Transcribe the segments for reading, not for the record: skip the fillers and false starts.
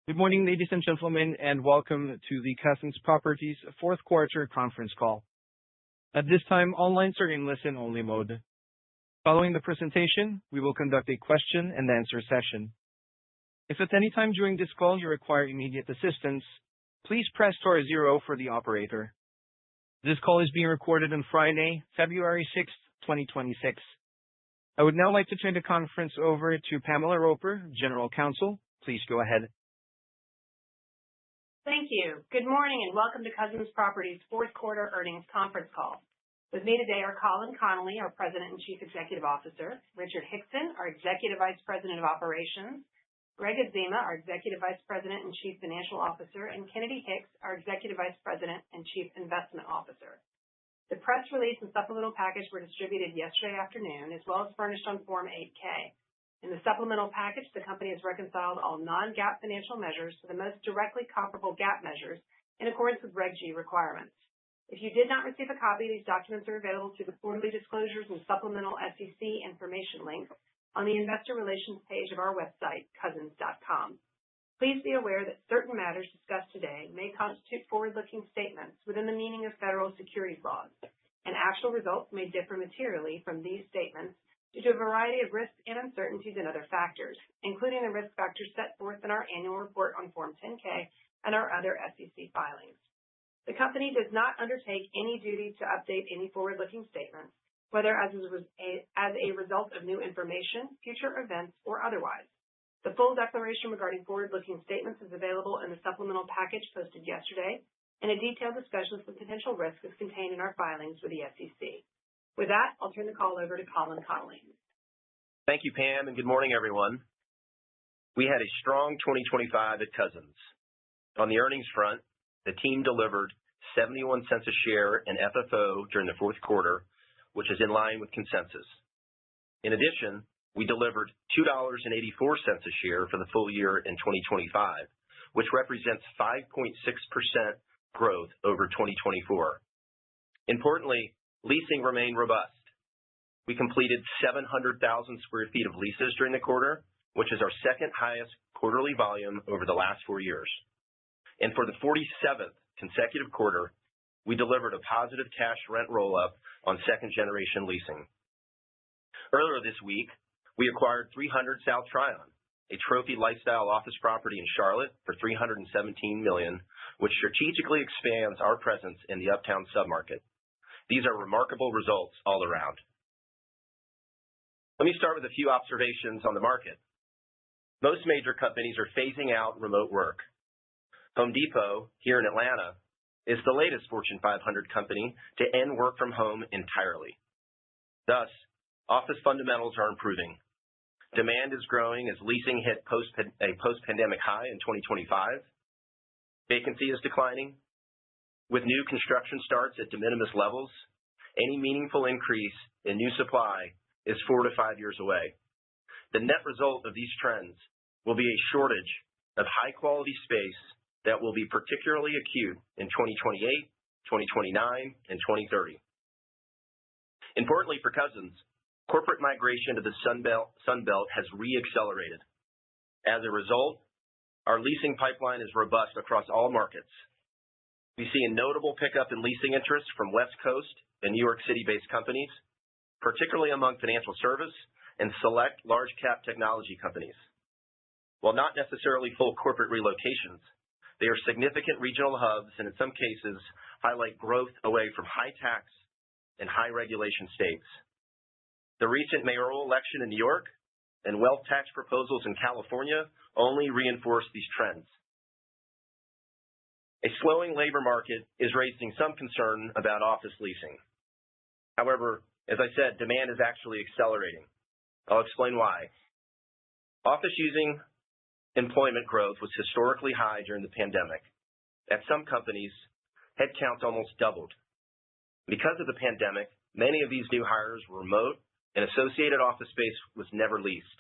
Good morning, ladies and gentlemen, and welcome to the Cousins Properties fourth quarter conference call. At this time, all lines are in listen-only mode. Following the presentation, we will conduct a question-and-answer session. If at any time during this call you require immediate assistance, please press star zero for the operator. This call is being recorded on Friday, February 6, 2026. I would now like to turn the conference over to Pamela Roper, General Counsel. Please go ahead. Thank you. Good morning and welcome to Cousins Properties fourth quarter earnings conference call. With me today are Colin Connolly, our President and Chief Executive Officer, Richard Hickson, our Executive Vice President of Operations, Greg Azima, our Executive Vice President and Chief Financial Officer, and Kennedy Hicks, our Executive Vice President and Chief Investment Officer. The press release and supplemental package were distributed yesterday afternoon, as well as furnished on Form 8-K. In the supplemental package, the company has reconciled all non-GAAP financial measures to the most directly comparable GAAP measures in accordance with Reg G requirements. If you did not receive a copy, these documents are available through the quarterly disclosures and supplemental SEC information link on the investor relations page of our website, cousins.com. Please be aware that certain matters discussed today may constitute forward-looking statements within the meaning of federal securities laws, and actual results may differ materially from these statements due to a variety of risks and uncertainties and other factors, including the risk factors set forth in our annual report on Form 10-K and our other SEC filings. The company does not undertake any duty to update any forward-looking statements, whether as a result of new information, future events, or otherwise. The full declaration regarding forward-looking statements is available in the supplemental package posted yesterday, and a detailed discussion of the potential risks is contained in our filings with the SEC. With that, I'll turn the call over to Colin Connolly. Thank you, Pam, and good morning, everyone. We had a strong 2025 at Cousins. On the earnings front, the team delivered 71 cents a share in FFO during the fourth quarter, which is in line with consensus. In addition, we delivered $2.84 a share for the full year in 2025, which represents 5.6% growth over 2024. Importantly, leasing remained robust. We completed 700,000 square feet of leases during the quarter, which is our second highest quarterly volume over the last 4 years. And for the 47th consecutive quarter, we delivered a positive cash rent roll-up on second-generation leasing. Earlier this week, we acquired 300 South Tryon, a trophy lifestyle office property in Charlotte for $317 million, which strategically expands our presence in the Uptown submarket. These are remarkable results all around. Let me start with a few observations on the market. Most major companies are phasing out remote work. Home Depot, here in Atlanta, is the latest Fortune 500 company to end work from home entirely. Thus, office fundamentals are improving. Demand is growing as leasing hit a post-pandemic high in 2025. Vacancy is declining. With new construction starts at de minimis levels, any meaningful increase in new supply is 4 to 5 years away. The net result of these trends will be a shortage of high-quality space that will be particularly acute in 2028, 2029, and 2030. Importantly for Cousins, corporate migration to the Sun Belt has re-accelerated. As a result, our leasing pipeline is robust across all markets. We see a notable pickup in leasing interest from West Coast and New York City-based companies, particularly among financial service and select large-cap technology companies. While not necessarily full corporate relocations, they are significant regional hubs and in some cases highlight growth away from high-tax and high-regulation states. The recent mayoral election in New York and wealth tax proposals in California only reinforce these trends. A slowing labor market is raising some concern about office leasing. However, as I said, demand is actually accelerating. I'll explain why. Office-using employment growth was historically high during the pandemic. At some companies, headcounts almost doubled. Because of the pandemic, many of these new hires were remote and associated office space was never leased.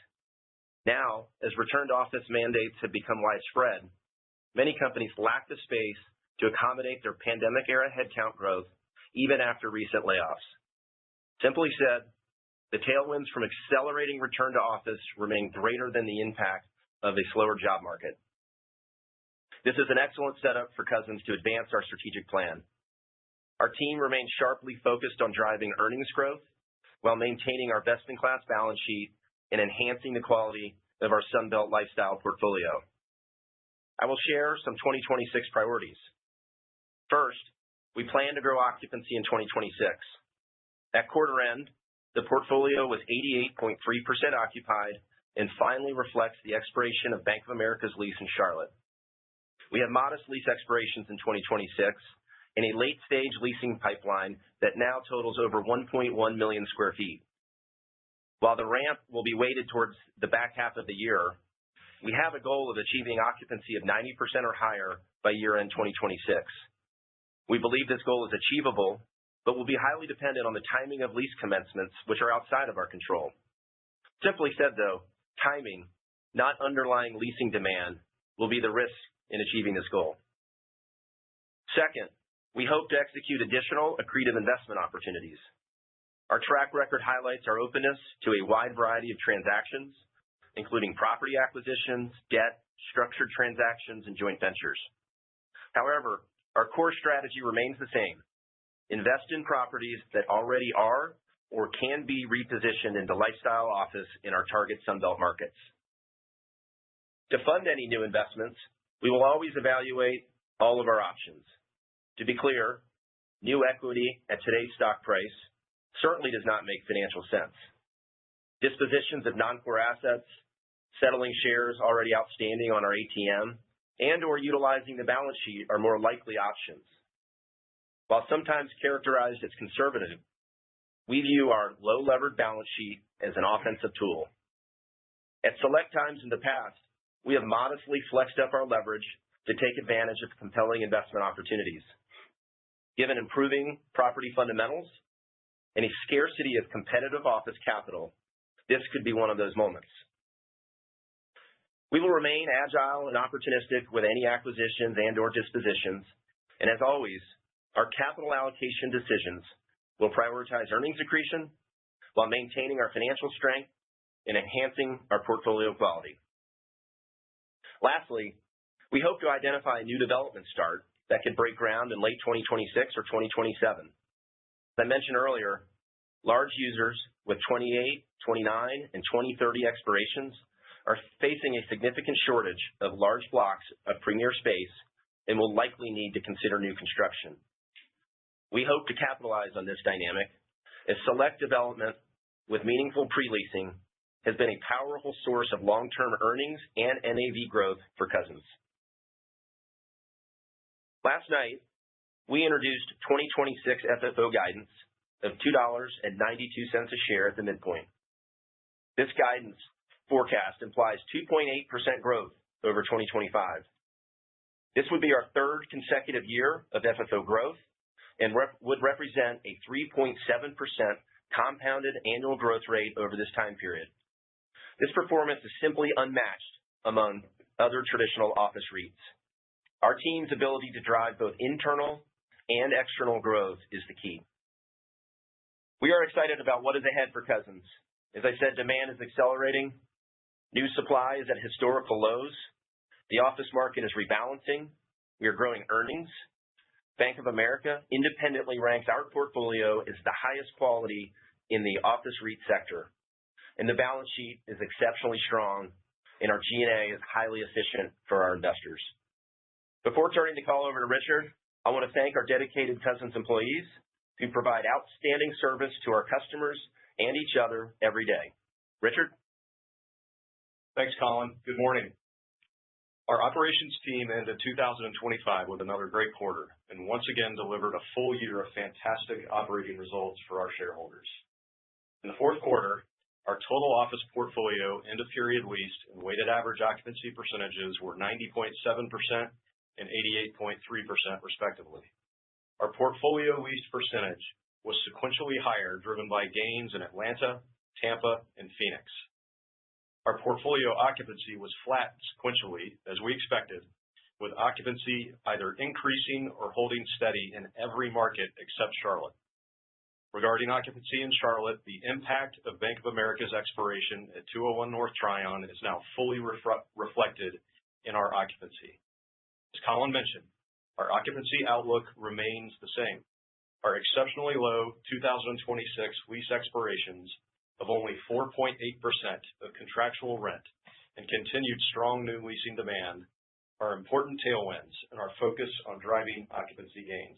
Now, as return-to-office mandates have become widespread, many companies lack the space to accommodate their pandemic-era headcount growth even after recent layoffs. Simply said, the tailwinds from accelerating return to office remain greater than the impact of a slower job market. This is an excellent setup for Cousins to advance our strategic plan. Our team remains sharply focused on driving earnings growth while maintaining our best-in-class balance sheet and enhancing the quality of our Sunbelt lifestyle portfolio. I will share some 2026 priorities. First, we plan to grow occupancy in 2026. At quarter end, the portfolio was 88.3% occupied and finally reflects the expiration of Bank of America's lease in Charlotte. We have modest lease expirations in 2026 and a late-stage leasing pipeline that now totals over 1.1 million square feet. While the ramp will be weighted towards the back half of the year, we have a goal of achieving occupancy of 90% or higher by year-end 2026. We believe this goal is achievable, but will be highly dependent on the timing of lease commencements, which are outside of our control. Simply said, though, timing, not underlying leasing demand, will be the risk in achieving this goal. Second, we hope to execute additional accretive investment opportunities. Our track record highlights our openness to a wide variety of transactions, including property acquisitions, debt, structured transactions, and joint ventures. However, our core strategy remains the same: invest in properties that already are or can be repositioned into lifestyle office in our target Sunbelt markets. To fund any new investments, we will always evaluate all of our options. To be clear, new equity at today's stock price certainly does not make financial sense. Dispositions of non-core assets, settling shares already outstanding on our ATM, and/or utilizing the balance sheet are more likely options. While sometimes characterized as conservative, we view our low-levered balance sheet as an offensive tool. At select times in the past, we have modestly flexed up our leverage to take advantage of compelling investment opportunities. Given improving property fundamentals and a scarcity of competitive office capital, this could be one of those moments. We will remain agile and opportunistic with any acquisitions and/or dispositions, and as always, our capital allocation decisions will prioritize earnings accretion while maintaining our financial strength and enhancing our portfolio quality. Lastly, we hope to identify a new development start that could break ground in late 2026 or 2027. As I mentioned earlier, large users with 28, 29, and 2030 expirations are facing a significant shortage of large blocks of premier space and will likely need to consider new construction. We hope to capitalize on this dynamic, as select development with meaningful pre-leasing has been a powerful source of long-term earnings and NAV growth for Cousins. Last night, we introduced 2026 FFO guidance of $2.92 a share at the midpoint. This guidance forecast implies 2.8% growth over 2025. This would be our third consecutive year of FFO growth and would represent a 3.7% compounded annual growth rate over this time period. This performance is simply unmatched among other traditional office REITs. Our team's ability to drive both internal and external growth is the key. We are excited about what is ahead for Cousins. As I said, demand is accelerating. New supply is at historical lows. The office market is rebalancing. We are growing earnings. Bank of America independently ranks our portfolio as the highest quality in the office REIT sector. And the balance sheet is exceptionally strong, and our G&A is highly efficient for our investors. Before turning the call over to Richard, I want to thank our dedicated Cousins employees who provide outstanding service to our customers and each other every day. Richard? Thanks, Colin. Good morning. Our operations team ended 2025 with another great quarter and once again delivered a full year of fantastic operating results for our shareholders. In the fourth quarter, our total office portfolio end-of-period leased and weighted average occupancy percentages were 90.7% and 88.3%, respectively. Our portfolio leased percentage was sequentially higher, driven by gains in Atlanta, Tampa, and Phoenix. Our portfolio occupancy was flat sequentially, as we expected, with occupancy either increasing or holding steady in every market except Charlotte. Regarding occupancy in Charlotte, the impact of Bank of America's expiration at 201 North Tryon is now fully reflected in our occupancy. As Colin mentioned, our occupancy outlook remains the same. Our exceptionally low 2026 lease expirations of only 4.8% of contractual rent and continued strong new leasing demand are important tailwinds in our focus on driving occupancy gains.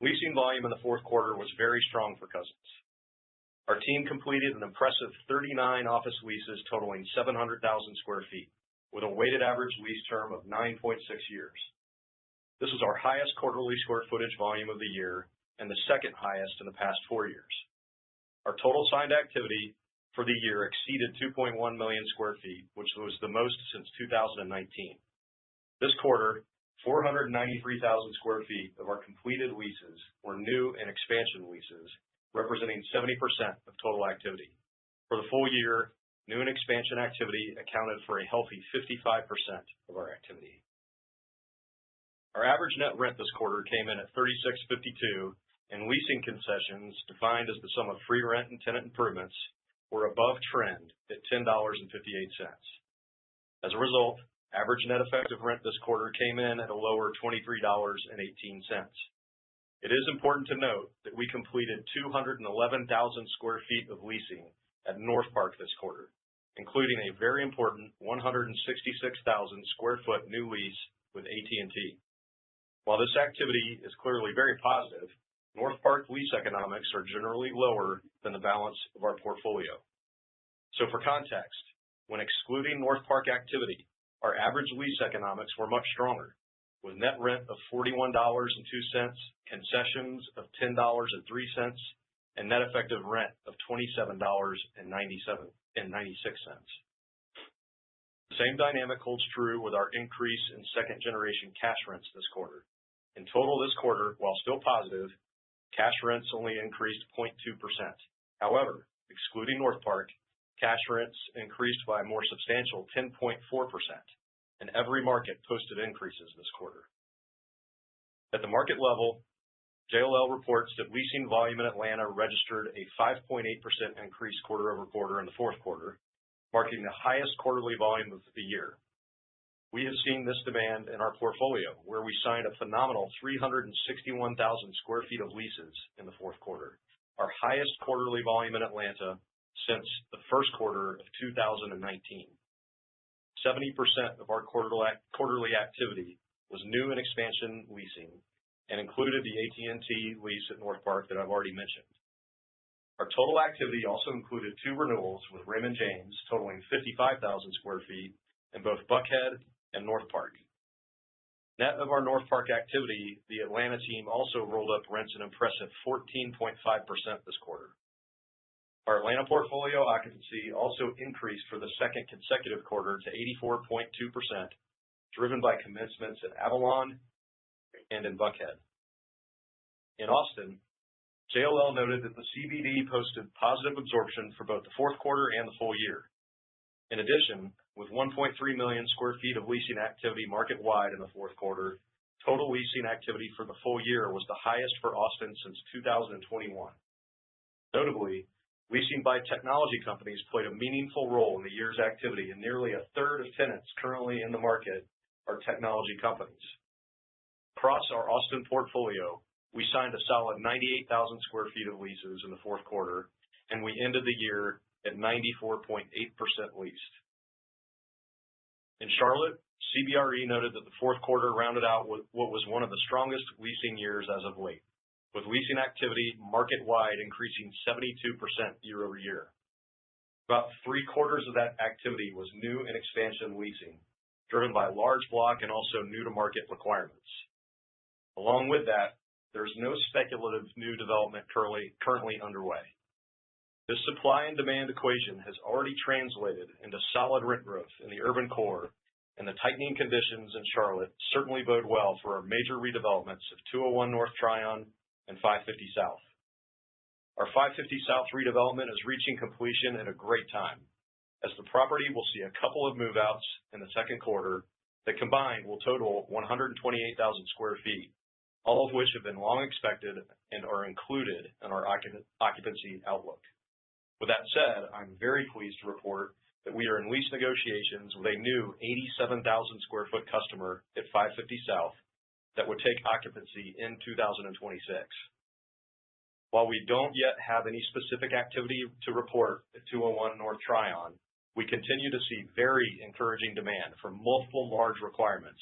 Leasing volume in the fourth quarter was very strong for Cousins. Our team completed an impressive 39 office leases totaling 700,000 square feet, with a weighted average lease term of 9.6 years. This is our highest quarterly square footage volume of the year and the second highest in the past 4 years. Our total signed activity for the year exceeded 2.1 million square feet, which was the most since 2019. This quarter, 493,000 square feet of our completed leases were new and expansion leases, representing 70% of total activity. For the full year, new and expansion activity accounted for a healthy 55% of our activity. Our average net rent this quarter came in at $36.52, and leasing concessions, defined as the sum of free rent and tenant improvements, were above trend at $10.58. As a result, average net effective rent this quarter came in at a lower $23.18. It is important to note that we completed 211,000 square feet of leasing at North Park this quarter, including a very important 166,000 square foot new lease with AT&T. While this activity is clearly very positive, North Park lease economics are generally lower than the balance of our portfolio. So for context, when excluding North Park activity, our average lease economics were much stronger, with net rent of $41.02, concessions of $10.03, and net effective rent of $27.96. The same dynamic holds true with our increase in second-generation cash rents this quarter. In total this quarter, while still positive, cash rents only increased 0.2%. However, excluding North Park, cash rents increased by a more substantial 10.4%, and every market posted increases this quarter. At the market level, JLL reports that leasing volume in Atlanta registered a 5.8% increase quarter over quarter in the fourth quarter, marking the highest quarterly volume of the year. We have seen this demand in our portfolio, where we signed a phenomenal 361,000 square feet of leases in the fourth quarter, our highest quarterly volume in Atlanta since the first quarter of 2019. 70% of our quarterly activity was new and expansion leasing and included the AT&T lease at North Park that I've already mentioned. Our total activity also included 2 renewals with Raymond James totaling 55,000 square feet in both Buckhead and North Park. Net of our North Park activity, the Atlanta team also rolled up rents an impressive 14.5% this quarter. Our Atlanta portfolio occupancy also increased for the second consecutive quarter to 84.2%, driven by commencements at Avalon and in Buckhead. In Austin, JLL noted that the CBD posted positive absorption for both the fourth quarter and the full year. In addition, with 1.3 million square feet of leasing activity market-wide in the fourth quarter, total leasing activity for the full year was the highest for Austin since 2021. Notably, leasing by technology companies played a meaningful role in the year's activity, and nearly a third of tenants currently in the market are technology companies. Across our Austin portfolio, we signed a solid 98,000 square feet of leases in the fourth quarter, and we ended the year at 94.8% leased. In Charlotte, CBRE noted that the fourth quarter rounded out what was one of the strongest leasing years as of late, with leasing activity market-wide increasing 72% year over year. About 3/4 of that activity was new and expansion leasing, driven by large block and also new-to-market requirements. Along with that, there's no speculative new development currently underway. This supply and demand equation has already translated into solid rent growth in the urban core, and the tightening conditions in Charlotte certainly bode well for our major redevelopments of 201 North Tryon and 550 South. Our 550 South redevelopment is reaching completion at a great time, as the property will see a couple of move-outs in the second quarter that combined will total 128,000 square feet, all of which have been long expected and are included in our occupancy outlook. With that said, I'm very pleased to report that we are in lease negotiations with a new 87,000 square foot customer at 550 South that would take occupancy in 2026. While we don't yet have any specific activity to report at 201 North Tryon, we continue to see very encouraging demand for multiple large requirements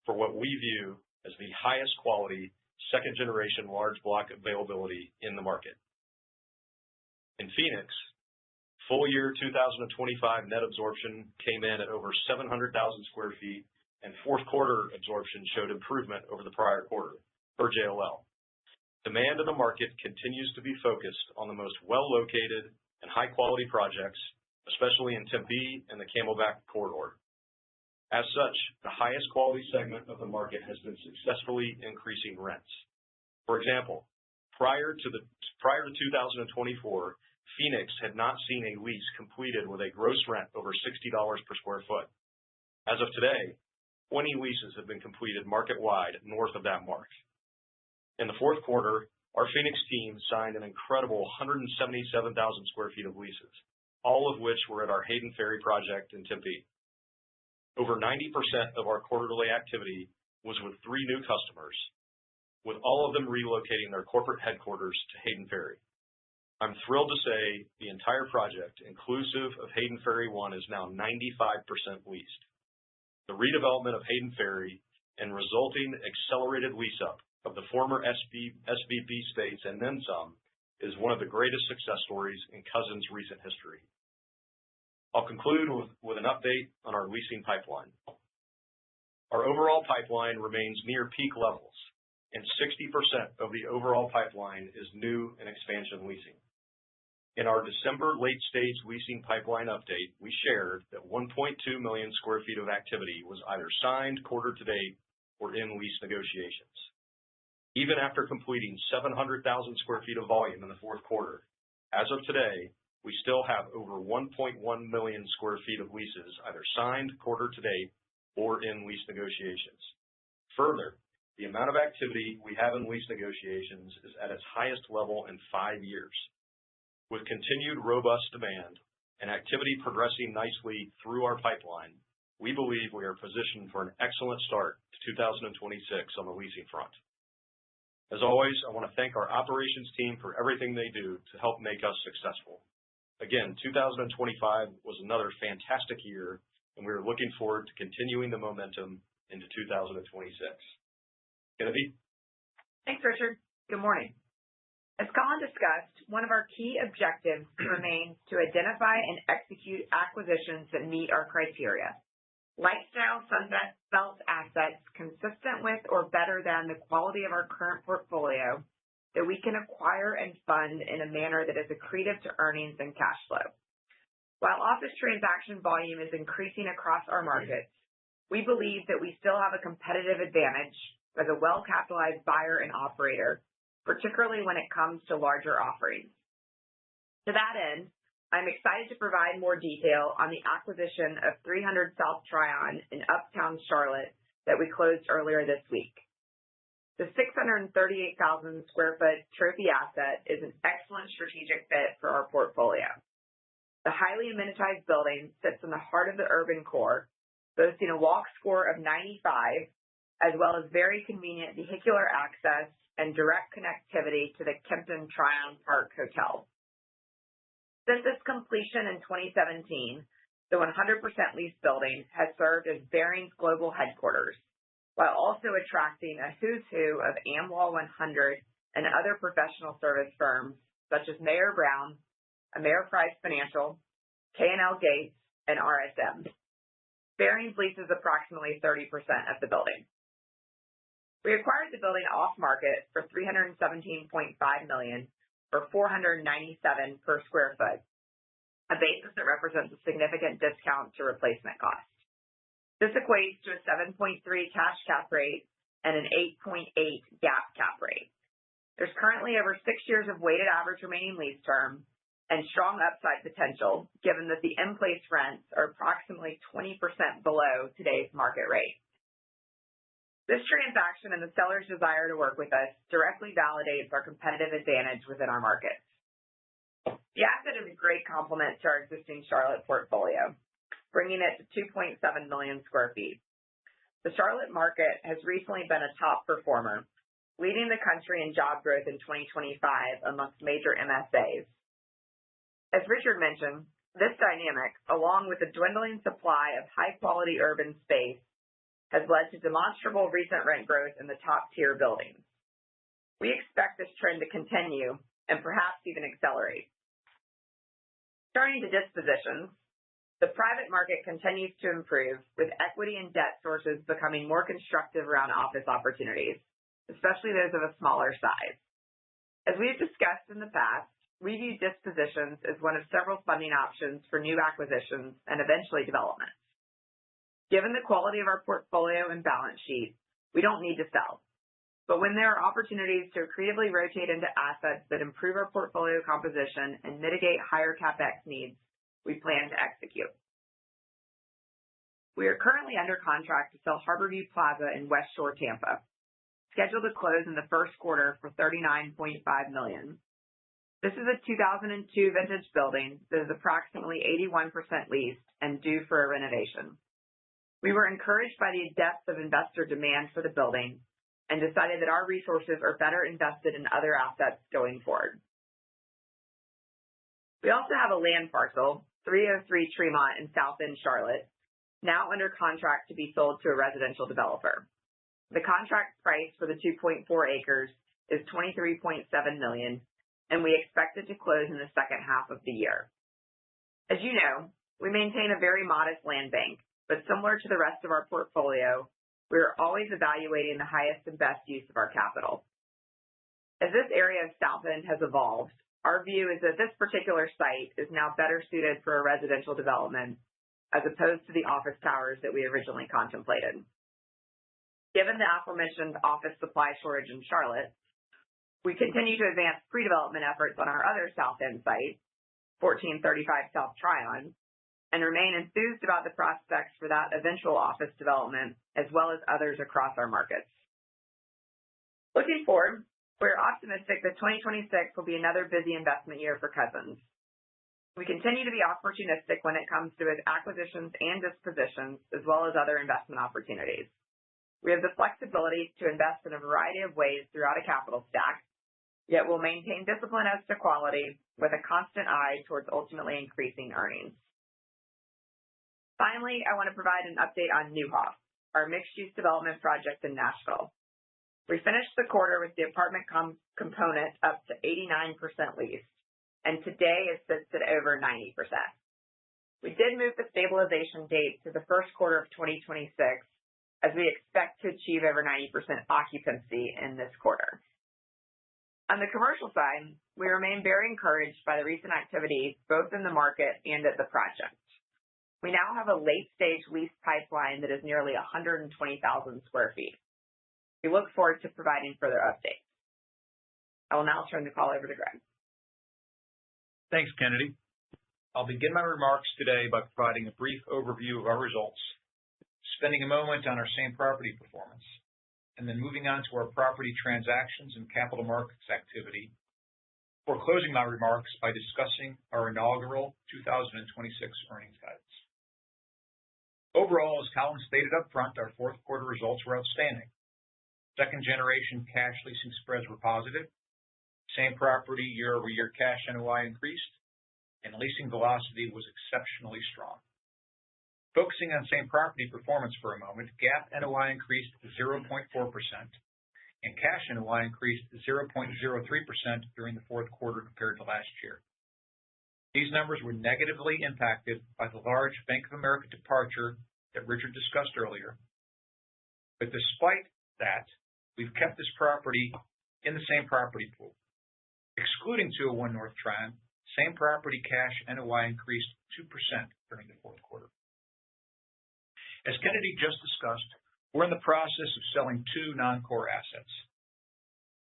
for what we view as the highest quality second-generation large block availability in the market. In Phoenix, full year 2025 net absorption came in at over 700,000 square feet, and fourth quarter absorption showed improvement over the prior quarter, per JLL. Demand in the market continues to be focused on the most well-located and high-quality projects, especially in Tempe and the Camelback Corridor. As such, the highest quality segment of the market has been successfully increasing rents. For example, prior to 2024, Phoenix had not seen a lease completed with a gross rent over $60 per square foot. As of today, 20 leases have been completed market-wide north of that mark. In the fourth quarter, our Phoenix team signed an incredible 177,000 square feet of leases, all of which were at our Hayden Ferry project in Tempe. Over 90% of our quarterly activity was with 3 new customers, with all of them relocating their corporate headquarters to Hayden Ferry. I'm thrilled to say the entire project, inclusive of Hayden Ferry 1, is now 95% leased. The redevelopment of Hayden Ferry and resulting accelerated lease-up of the former SVP space and then some is one of the greatest success stories in Cousins' recent history. I'll conclude with an update on our leasing pipeline. Our overall pipeline remains near peak levels, and 60% of the overall pipeline is new and expansion leasing. In our December late-stage leasing pipeline update, we shared that 1.2 million square feet of activity was either signed quarter to date or in lease negotiations. Even after completing 700,000 square feet of volume in the fourth quarter, as of today, we still have over 1.1 million square feet of leases either signed quarter to date or in lease negotiations. Further, the amount of activity we have in lease negotiations is at its highest level in 5 years. With continued robust demand and activity progressing nicely through our pipeline, we believe we are positioned for an excellent start to 2026 on the leasing front. As always, I want to thank our operations team for everything they do to help make us successful. Again, 2025 was another fantastic year, and we are looking forward to continuing the momentum into 2026. Genevieve? Thanks, Richard. Good morning. As Colin discussed, one of our key objectives remains to identify and execute acquisitions that meet our criteria. Lifestyle Sunbelt assets consistent with or better than the quality of our current portfolio that we can acquire and fund in a manner that is accretive to earnings and cash flow. While office transaction volume is increasing across our markets, we believe that we still have a competitive advantage as a well-capitalized buyer and operator, particularly when it comes to larger offerings. To that end, I'm excited to provide more detail on the acquisition of 300 South Tryon in Uptown Charlotte that we closed earlier this week. The 638,000 square foot trophy asset is an excellent strategic fit for our portfolio. The highly amenitized building sits in the heart of the urban core, boasting a walk score of 95, as well as very convenient vehicular access and direct connectivity to the Kempton Tryon Park Hotel. Since its completion in 2017, the 100% leased building has served as Barings global headquarters, while also attracting a who's who of AmWall 100 and other professional service firms such as Mayer Brown, Ameriprise Financial, K&L Gates, and RSM. Barings leases approximately 30% of the building. We acquired the building off-market for $317.5 million, or $497 per square foot, a basis that represents a significant discount to replacement cost. This equates to a 7.3 cash cap rate and an 8.8 GAAP cap rate. There's currently over 6 years of weighted average remaining lease term and strong upside potential, given that the in-place rents are approximately 20% below today's market rate. This transaction and the seller's desire to work with us directly validates our competitive advantage within our markets. The asset is a great complement to our existing Charlotte portfolio, bringing it to 2.7 million square feet. The Charlotte market has recently been a top performer, leading the country in job growth in 2025 amongst major MSAs. As Richard mentioned, this dynamic, along with the dwindling supply of high-quality urban space, has led to demonstrable recent rent growth in the top-tier buildings. We expect this trend to continue and perhaps even accelerate. Turning to dispositions, the private market continues to improve, with equity and debt sources becoming more constructive around office opportunities, especially those of a smaller size. As we have discussed in the past, we view dispositions as one of several funding options for new acquisitions and eventually developments. Given the quality of our portfolio and balance sheet, we don't need to sell. But when there are opportunities to creatively rotate into assets that improve our portfolio composition and mitigate higher CapEx needs, we plan to execute. We are currently under contract to sell Harborview Plaza in West Shore, Tampa, scheduled to close in the first quarter for $39.5 million. This is a 2002 vintage building that is approximately 81% leased and due for a renovation. We were encouraged by the depth of investor demand for the building and decided that our resources are better invested in other assets going forward. We also have a land parcel, 303 Tremont in South End, Charlotte, now under contract to be sold to a residential developer. The contract price for the 2.4 acres is $23.7 million, and we expect it to close in the second half of the year. As you know, we maintain a very modest land bank, but similar to the rest of our portfolio, we are always evaluating the highest and best use of our capital. As this area of South End has evolved, our view is that this particular site is now better suited for a residential development as opposed to the office towers that we originally contemplated. Given the aforementioned office supply shortage in Charlotte, we continue to advance pre-development efforts on our other South End site, 1435 South Tryon, and remain enthused about the prospects for that eventual office development, as well as others across our markets. Looking forward, we're optimistic that 2026 will be another busy investment year for Cousins. We continue to be opportunistic when it comes to acquisitions and dispositions, as well as other investment opportunities. We have the flexibility to invest in a variety of ways throughout a capital stack, yet we'll maintain discipline as to quality with a constant eye towards ultimately increasing earnings. Finally, I want to provide an update on Neuhoff, our mixed-use development project in Nashville. We finished the quarter with the apartment component up to 89% leased, and today it sits at over 90%. We did move the stabilization date to the first quarter of 2026, as we expect to achieve over 90% occupancy in this quarter. On the commercial side, we remain very encouraged by the recent activity both in the market and at the project. We now have a late-stage lease pipeline that is nearly 120,000 square feet. We look forward to providing further updates. I will now turn the call over to Greg. Thanks, Kennedy. I'll begin my remarks today by providing a brief overview of our results, spending a moment on our same property performance, and then moving on to our property transactions and capital markets activity, before closing my remarks by discussing our inaugural 2026 earnings guidance. Overall, as Colin stated up front, our fourth quarter results were outstanding. Second-generation cash leasing spreads were positive, same property year-over-year cash NOI increased, and leasing velocity was exceptionally strong. Focusing on same property performance for a moment, GAAP NOI increased 0.4%, and cash NOI increased 0.03% during the fourth quarter compared to last year. These numbers were negatively impacted by the large Bank of America departure that Richard discussed earlier. But despite that, we've kept this property in the same property pool. Excluding 201 North Tryon, same property cash NOI increased 2% during the fourth quarter. As Kennedy just discussed, we're in the process of selling two non-core assets.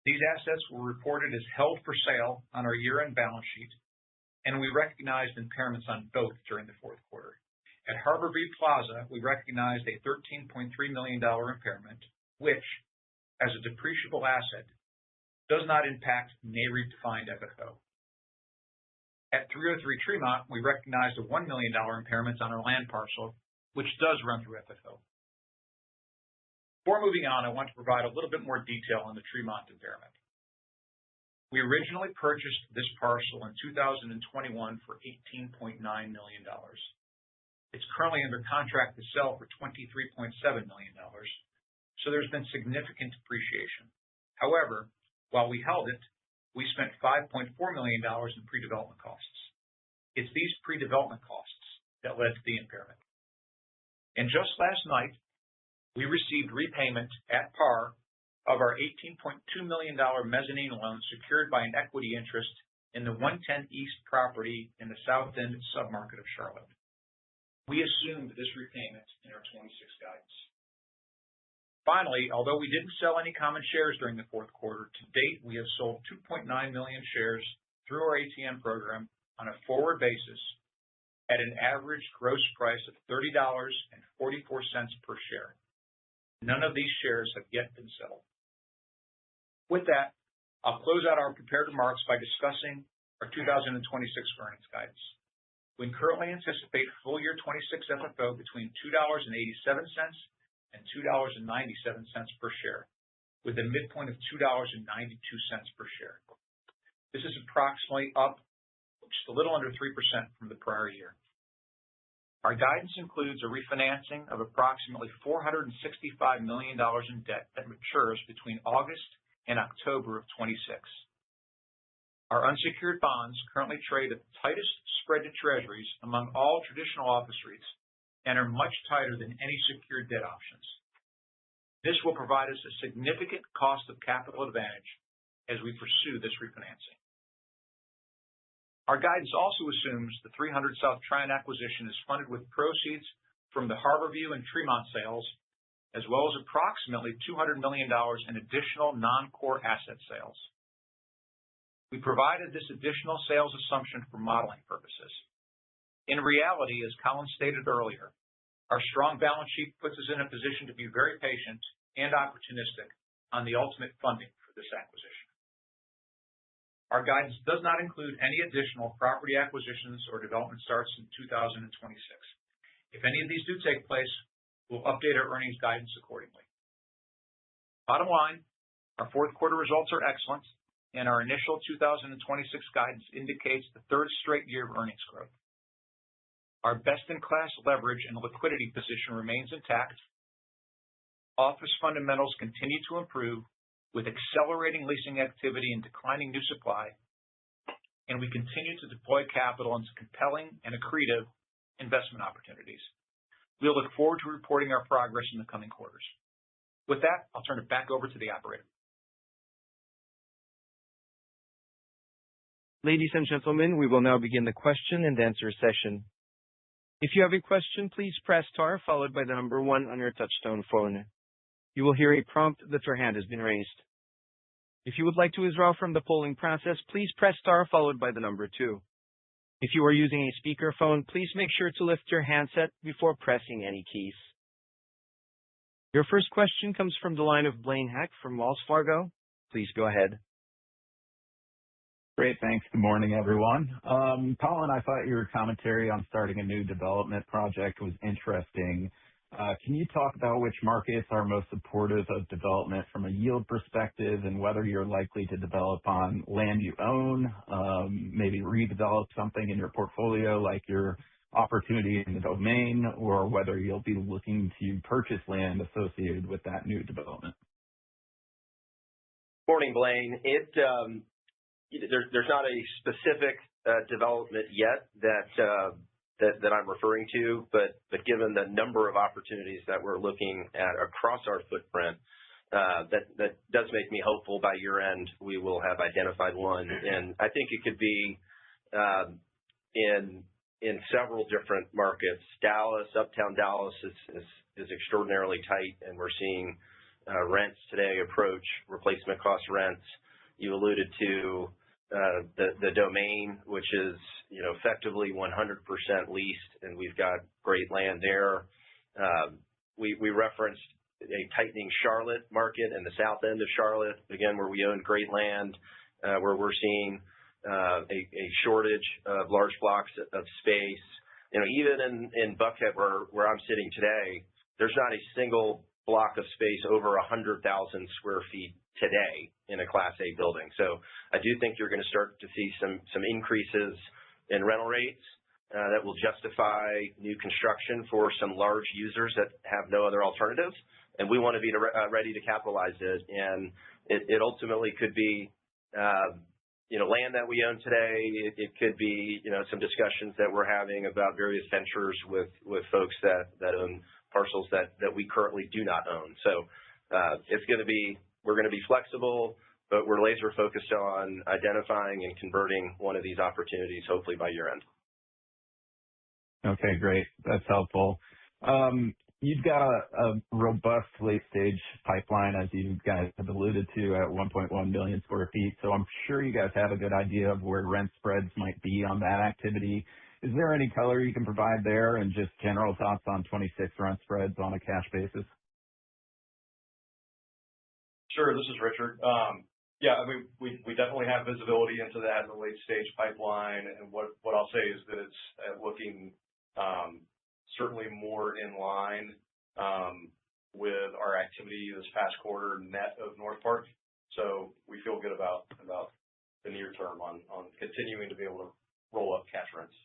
These assets were reported as held for sale on our year-end balance sheet, and we recognized impairments on both during the fourth quarter. At Harborview Plaza, we recognized a $13.3 million impairment, which, as a depreciable asset, does not impact NAREIT-defined FFO. At 303 Tremont, we recognized a $1 million impairment on our land parcel, which does run through FFO. Before moving on, I want to provide a little bit more detail on the Tremont impairment. We originally purchased this parcel in 2021 for $18.9 million. It's currently under contract to sell for $23.7 million, so there's been significant depreciation. However, while we held it, we spent $5.4 million in pre-development costs. It's these pre-development costs that led to the impairment. And just last night, we received repayment at par of our $18.2 million mezzanine loan secured by an equity interest in the 110 East property in the South End submarket of Charlotte. We assumed this repayment in our 26 guidance. Finally, although we didn't sell any common shares during the fourth quarter, to date we have sold 2.9 million shares through our ATM program on a forward basis at an average gross price of $30.44 per share. None of these shares have yet been settled. With that, I'll close out our prepared remarks by discussing our 2026 earnings guidance. We currently anticipate full year 26 FFO between $2.87 and $2.97 per share, with a midpoint of $2.92 per share. This is approximately up just a little under 3% from the prior year. Our guidance includes a refinancing of approximately $465 million in debt that matures between August and October of 26. Our unsecured bonds currently trade at the tightest spread to treasuries among all traditional office REITs and are much tighter than any secured debt options. This will provide us a significant cost of capital advantage as we pursue this refinancing. Our guidance also assumes the 300 South Tryon acquisition is funded with proceeds from the Harborview and Tremont sales, as well as approximately $200 million in additional non-core asset sales. We provided this additional sales assumption for modeling purposes. In reality, as Colin stated earlier, our strong balance sheet puts us in a position to be very patient and opportunistic on the ultimate funding for this acquisition. Our guidance does not include any additional property acquisitions or development starts in 2026. If any of these do take place, we'll update our earnings guidance accordingly. Bottom line, our fourth quarter results are excellent, and our initial 2026 guidance indicates the third straight year of earnings growth. Our best-in-class leverage and liquidity position remains intact. Office fundamentals continue to improve with accelerating leasing activity and declining new supply, and we continue to deploy capital into compelling and accretive investment opportunities. We'll look forward to reporting our progress in the coming quarters. With that, I'll turn it back over to the operator. Ladies and gentlemen, we will now begin the question and answer session. If you have a question, please press star followed by the number 1 on your touchtone phone. You will hear a prompt that your hand has been raised. If you would like to withdraw from the polling process, please press star followed by the number 2. If you are using a speakerphone, please make sure to lift your handset before pressing any keys. Your first question comes from the line of Blaine Heck from Wells Fargo. Please go ahead. Great, thanks. Good morning, everyone. Colin, I thought your commentary on starting a new development project was interesting. Can you talk about which markets are most supportive of development from a yield perspective and whether you're likely to develop on land you own, maybe redevelop something in your portfolio like your opportunity in the Domain, or whether you'll be looking to purchase land associated with that new development? Morning, Blaine. There's not a specific development yet that I'm referring to, but given the number of opportunities that we're looking at across our footprint, that does make me hopeful by year end we will have identified one. And I think it could be in several different markets. Dallas, uptown Dallas is extraordinarily tight, and we're seeing rents today approach replacement cost rents. You alluded to the Domain, which is effectively 100% leased, and we've got great land there. We referenced a tightening Charlotte market and the south end of Charlotte, again, where we own great land, where we're seeing a shortage of large blocks of space. Even in Buckhead, where I'm sitting today, there's not a single block of space over 100,000 square feet today in a Class A building. So I do think you're going to start to see some increases in rental rates that will justify new construction for some large users that have no other alternatives. And we want to be ready to capitalize it. And it ultimately could be land that we own today. It could be, some discussions that we're having about various ventures with folks that own parcels that we currently do not own. So we're going to be flexible, but we're laser focused on identifying and converting one of these opportunities, hopefully by year end. Okay, great. That's helpful. You've got a robust late-stage pipeline, as you guys have alluded to, at 1.1 million square feet. So I'm sure you guys have a good idea of where rent spreads might be on that activity. Is there any color you can provide there, and just general thoughts on 26 rent spreads on a cash basis? Sure. This is Richard. We definitely have visibility into that in the late-stage pipeline. And what I'll say is that it's looking certainly more in line with our activity this past quarter net of North Park. So we feel good about the near term on continuing to be able to roll up cash rents.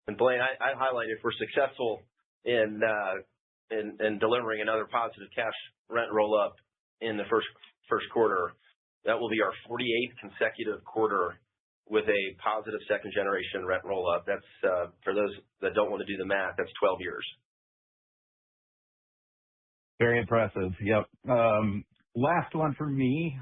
And Blaine, I highlight, if we're successful in delivering another positive cash rent roll up in the first quarter, that will be our 48th consecutive quarter with a positive second generation rent roll up. That's for those that don't want to do the math, that's 12 years. Very impressive. Yep. Last one for me.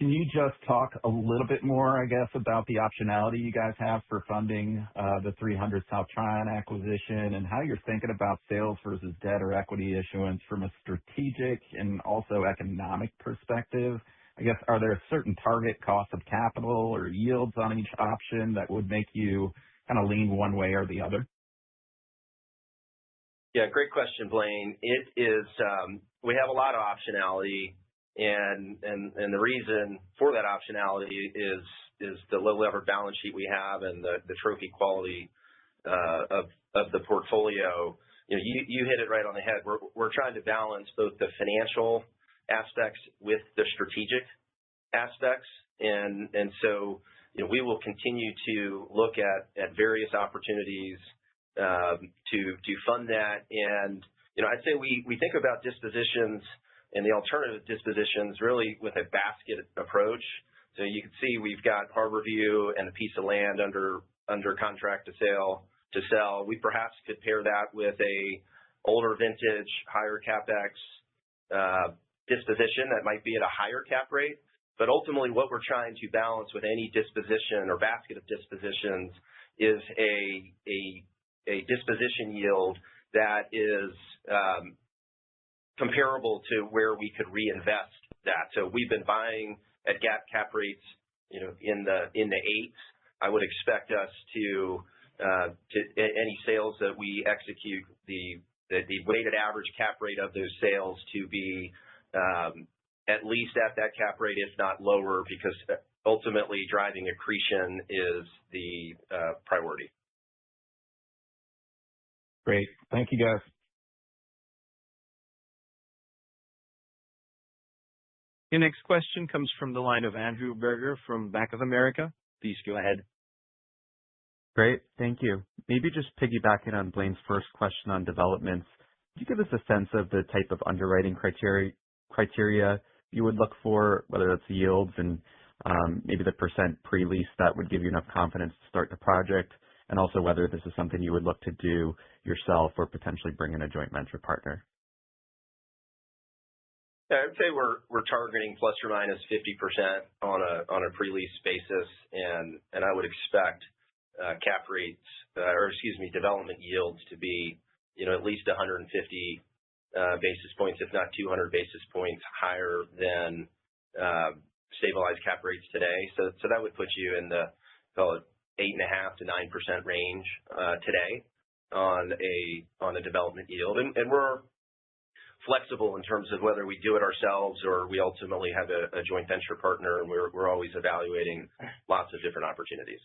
Can you just talk a little bit more, I guess, about the optionality you guys have for funding the 300 South Tryon acquisition, and how you're thinking about sales versus debt or equity issuance from a strategic and also economic perspective? I guess, are there certain target costs of capital or yields on each option that would make you kind of lean one way or the other? Yeah, great question, Blaine. It is, we have a lot of optionality, and the reason for that optionality is the low levered balance sheet we have and the trophy quality of the portfolio. You hit it right on the head. We're trying to balance both the financial aspects with the strategic aspects, and so we will continue to look at various opportunities to fund that. And I'd say we think about dispositions and the alternative dispositions really with a basket approach. So you can see we've got Harborview and a piece of land under contract to sell. We perhaps could pair that with a older vintage, higher capex disposition that might be at a higher cap rate. But ultimately, what we're trying to balance with any disposition or basket of dispositions is a disposition yield that is comparable to where we could reinvest that. So we've been buying at cap rates, in the 8s. I would expect us to any sales that we execute, the weighted average cap rate of those sales to be at least at that cap rate, if not lower, because ultimately driving accretion is the priority. Great. Thank you, guys. Your next question comes from the line of Andrew Berger from Bank of America. Please go ahead. Great. Thank you. Maybe just piggybacking on Blaine's first question on developments, could you give us a sense of the type of underwriting criteria you would look for, whether it's yields and maybe the percent pre-lease that would give you enough confidence to start the project, and also whether this is something you would look to do yourself or potentially bring in a joint venture partner? Yeah, I would say we're targeting plus or minus 50% on a pre-lease basis, and I would expect cap rates, development yields to be at least 150 basis points, if not 200 basis points higher than stabilized cap rates today. So that would put you in the, call it, 8.5% to 9% range today on a development yield, and we're flexible in terms of whether we do it ourselves or we ultimately have a joint venture partner, and we're always evaluating lots of different opportunities.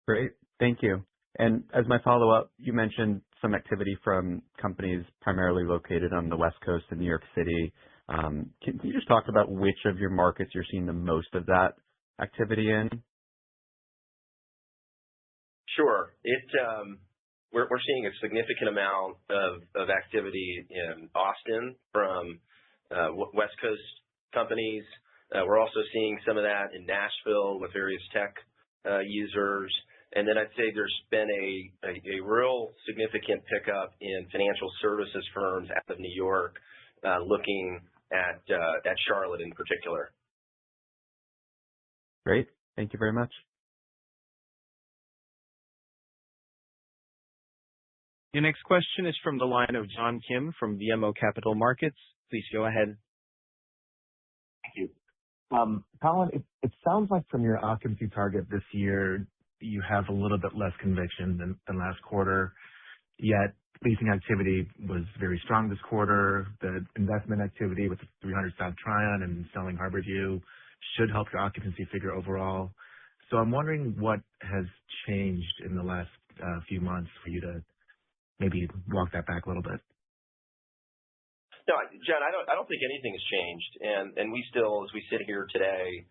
Great. Thank you. And as my follow-up, you mentioned some activity from companies primarily located on the West Coast in New York City. Can you just talk about which of your markets you're seeing the most of that activity in? Sure. We're seeing a significant amount of activity in Austin from West Coast companies. We're also seeing some of that in Nashville with various tech users. And then I'd say there's been a real significant pickup in financial services firms out of New York looking at Charlotte in particular. Great. Thank you very much. Your next question is from the line of John Kim from BMO Capital Markets. Please go ahead. Thank you. Colin, it sounds like from your occupancy target this year, you have a little bit less conviction than last quarter, yet leasing activity was very strong this quarter. The investment activity with the 300 South Tryon and selling Harborview should help your occupancy figure overall. So I'm wondering what has changed in the last few months for you to maybe walk that back a little bit. No, John, I don't think anything has changed, and we still, as we sit here today,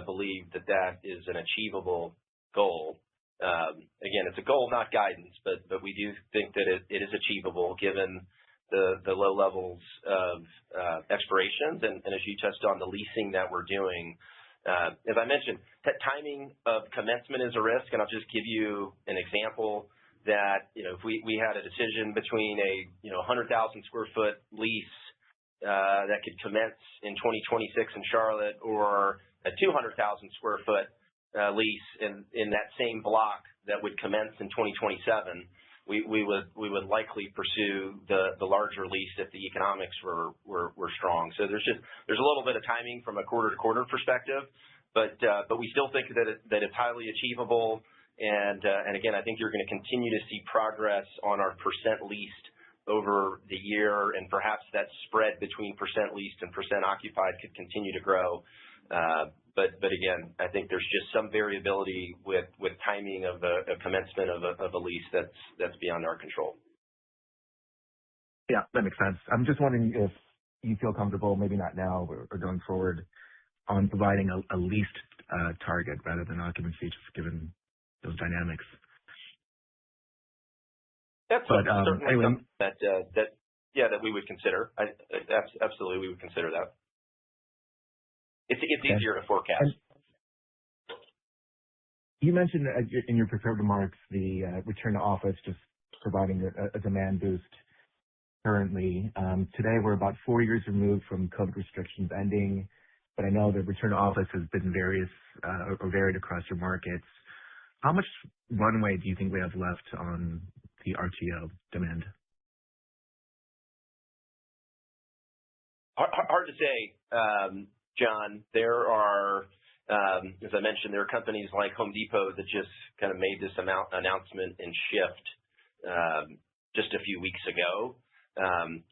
believe that is an achievable goal. Again, it's a goal, not guidance, but we do think that it is achievable given the low levels of expirations, and as you touched on, the leasing that we're doing. As I mentioned, that timing of commencement is a risk, and I'll just give you an example that if we had a decision between a 100,000 square foot lease that could commence in 2026 in Charlotte or a 200,000 square foot lease in that same block that would commence in 2027, we would likely pursue the larger lease if the economics were strong. So there's a little bit of timing from a quarter to quarter perspective, but we still think that it's highly achievable. And again, I think you're going to continue to see progress on our percent leased over the year, and perhaps that spread between percent leased and percent occupied could continue to grow. But again, I think there's just some variability with timing of a commencement of a lease that's beyond our control. Yeah, that makes sense. I'm just wondering if you feel comfortable, maybe not now or going forward, on providing a leased target rather than occupancy, just given those dynamics. That's certainly anyway, something that we would consider. Absolutely, we would consider that. It's easier to forecast. And you mentioned in your prepared remarks the return to office just providing a demand boost currently. Today, we're about 4 years removed from COVID restrictions ending, but I know the return to office has been varied across your markets. How much runway do you think we have left on the RTO demand? Hard to say, John. There are, as I mentioned, there are companies like Home Depot that just kind of made this announcement and shift just a few weeks ago.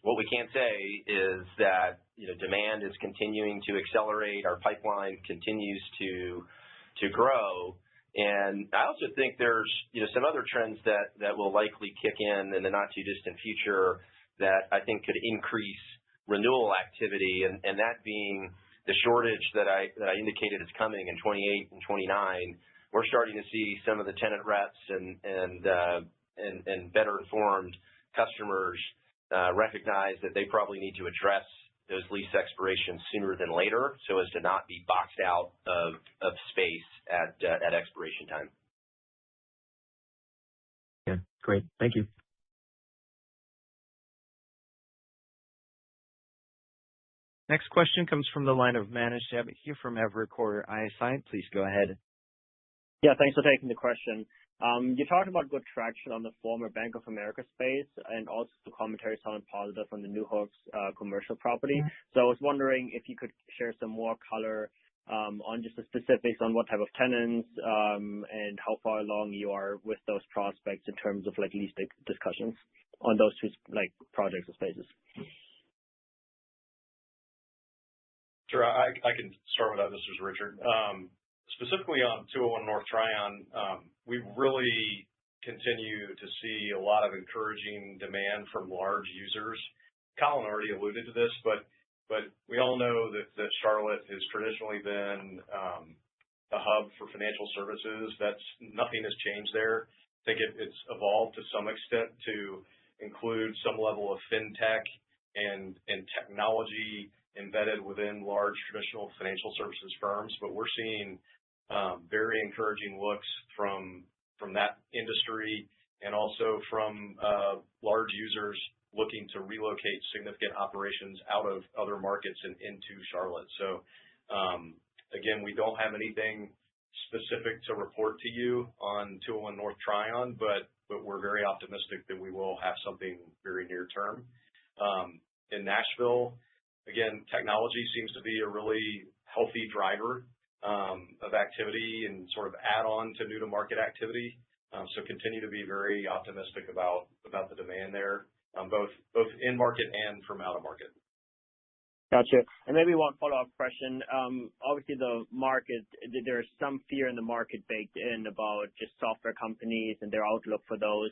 What we can say is that demand is continuing to accelerate. Our pipeline continues to grow. And I also think there's some other trends that will likely kick in the not too distant future that I think could increase renewal activity, and that being the shortage that I indicated is coming in 28 and 29. We're starting to see some of the tenant reps and better informed customers recognize that they probably need to address those lease expirations sooner than later, so as to not be boxed out of space at expiration time. Yeah, great. Thank you. Next question comes from the line of Manish Sabhi from Evercore ISI. Please go ahead. Yeah, thanks for taking the question. You talked about good traction on the former Bank of America space, and also the commentary sounded positive on the New Hopes commercial property. So I was wondering if you could share some more color on just the specifics on what type of tenants and how far along you are with those prospects in terms of lease discussions. on those two projects or spaces? Sure. I can start with that. This is Richard. Specifically on 201 North Tryon, we really continue to see a lot of encouraging demand from large users. Colin already alluded to this, but we all know that Charlotte has traditionally been a hub for financial services. Nothing has changed there. I think it's evolved to some extent to include some level of fintech and technology embedded within large traditional financial services firms. But we're seeing very encouraging looks from that industry and also from large users looking to relocate significant operations out of other markets and into Charlotte. So again, we don't have anything specific to report to you on 201 North Tryon, but we're very optimistic that we will have something very near term. In Nashville, again, technology seems to be a really healthy driver of activity and sort of add on to new to market activity. So continue to be very optimistic about the demand there, both in market and from out of market. Gotcha. And maybe one follow-up question. Obviously, the market, there's some fear in the market baked in about just software companies and their outlook for those.